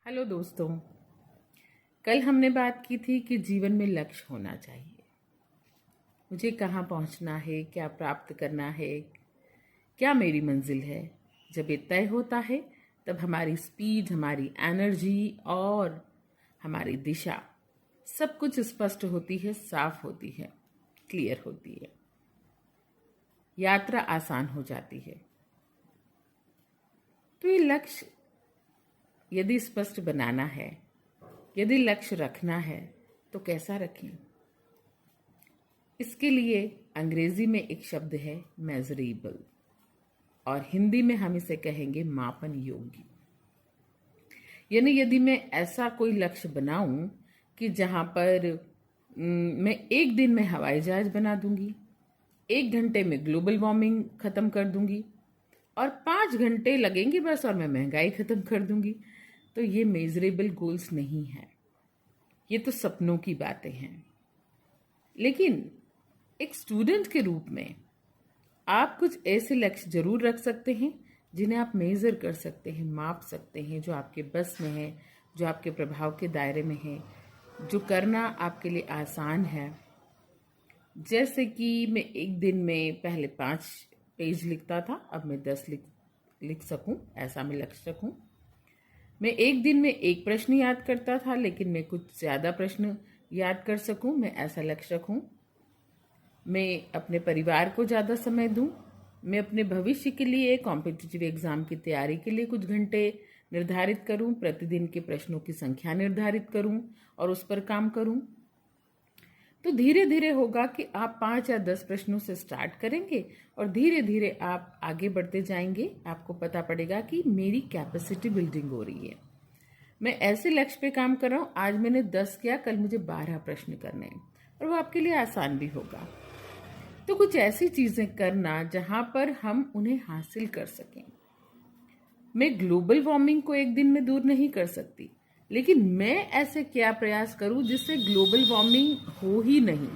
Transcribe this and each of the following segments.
Hello दोस्तों। कल हमने बात की थी कि जीवन में लक्ष्य होना चाहिए। मुझे कहाँ पहुँचना है, क्या प्राप्त करना है, क्या मेरी मंजिल है। जब ये तय होता है तब हमारी स्पीड, हमारी एनर्जी और हमारी दिशा सब कुछ स्पष्ट होती है, साफ होती है, क्लियर होती है। यात्रा आसान हो जाती है। तो ये लक्ष्य यदि स्पष्ट बनाना है, यदि लक्ष्य रखना है तो कैसा रखें? इसके लिए अंग्रेजी में एक शब्द है मेजरेबल और हिंदी में हम इसे कहेंगे मापन योग्य। यानी यदि मैं ऐसा कोई लक्ष्य बनाऊं कि जहां पर मैं एक दिन में हवाई जहाज बना दूंगी, 1 घंटे में ग्लोबल वार्मिंग खत्म कर दूंगी और 5 घंटे लगेंगे बस और मैं महंगाई खत्म कर दूंगी, तो ये मेजरेबल गोल्स नहीं है। ये तो सपनों की बातें हैं। लेकिन एक स्टूडेंट के रूप में आप कुछ ऐसे लक्ष्य जरूर रख सकते हैं जिन्हें आप मेजर कर सकते हैं, माप सकते हैं, जो आपके बस में है, जो आपके प्रभाव के दायरे में है, जो करना आपके लिए आसान है। जैसे कि मैं एक दिन में पहले 5 पेज लिखता था, अब मैं 10 लिख सकूं, ऐसा मैं लक्ष्य रखूं। मैं एक दिन में 1 प्रश्न याद करता था, लेकिन मैं कुछ ज़्यादा प्रश्न याद कर सकूं, मैं ऐसा लक्ष्य रखूं। मैं अपने परिवार को ज़्यादा समय दूं। मैं अपने भविष्य के लिए कॉम्पिटिटिव एग्ज़ाम की तैयारी के लिए कुछ घंटे निर्धारित करूं, प्रतिदिन के प्रश्नों की संख्या निर्धारित करूं और उस पर काम करूं। तो धीरे धीरे होगा कि आप 5 या 10 प्रश्नों से स्टार्ट करेंगे और धीरे धीरे आप आगे बढ़ते जाएंगे। आपको पता पड़ेगा कि मेरी कैपेसिटी बिल्डिंग हो रही है। मैं ऐसे लक्ष्य पे काम कर रहा हूँ, आज मैंने 10 किया, कल मुझे 12 प्रश्न करने हैं और वो आपके लिए आसान भी होगा। तो कुछ ऐसी चीजें करना जहां पर हम उन्हें हासिल कर सकें। मैं ग्लोबल वार्मिंग को एक दिन में दूर नहीं कर सकती, लेकिन मैं ऐसे क्या प्रयास करूं जिससे ग्लोबल वार्मिंग हो ही नहीं,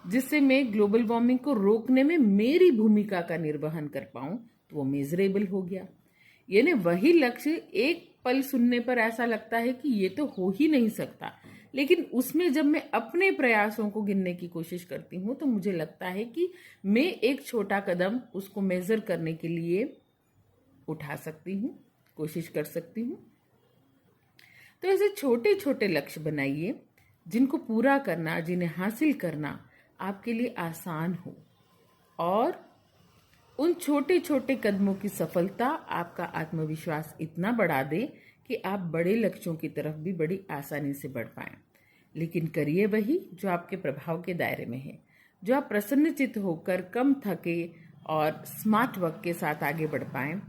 जिससे मैं ग्लोबल वार्मिंग को रोकने में मेरी भूमिका का निर्वहन कर पाऊं, तो वो मेजरेबल हो गया। यानी वही लक्ष्य एक पल सुनने पर ऐसा लगता है कि ये तो हो ही नहीं सकता, लेकिन उसमें जब मैं अपने प्रयासों को गिनने की कोशिश करती हूँ तो मुझे लगता है कि मैं एक छोटा कदम उसको मेजर करने के लिए उठा सकती हूँ, कोशिश कर सकती हूँ। तो ऐसे छोटे छोटे लक्ष्य बनाइए जिनको पूरा करना, जिन्हें हासिल करना आपके लिए आसान हो और उन छोटे छोटे कदमों की सफलता आपका आत्मविश्वास इतना बढ़ा दे कि आप बड़े लक्ष्यों की तरफ भी बड़ी आसानी से बढ़ पाएं। लेकिन करिए वही जो आपके प्रभाव के दायरे में है, जो आप प्रसन्नचित्त होकर, कम थके और स्मार्ट वर्क के साथ आगे बढ़ पाएं।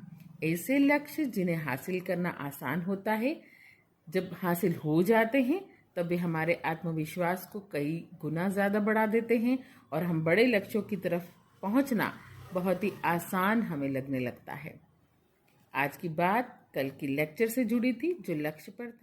ऐसे लक्ष्य जिन्हें हासिल करना आसान होता है, जब हासिल हो जाते हैं तब वे हमारे आत्मविश्वास को कई गुना ज़्यादा बढ़ा देते हैं और हम बड़े लक्ष्यों की तरफ पहुंचना बहुत ही आसान हमें लगने लगता है। आज की बात कल की लेक्चर से जुड़ी थी, जो लक्ष्य पर था।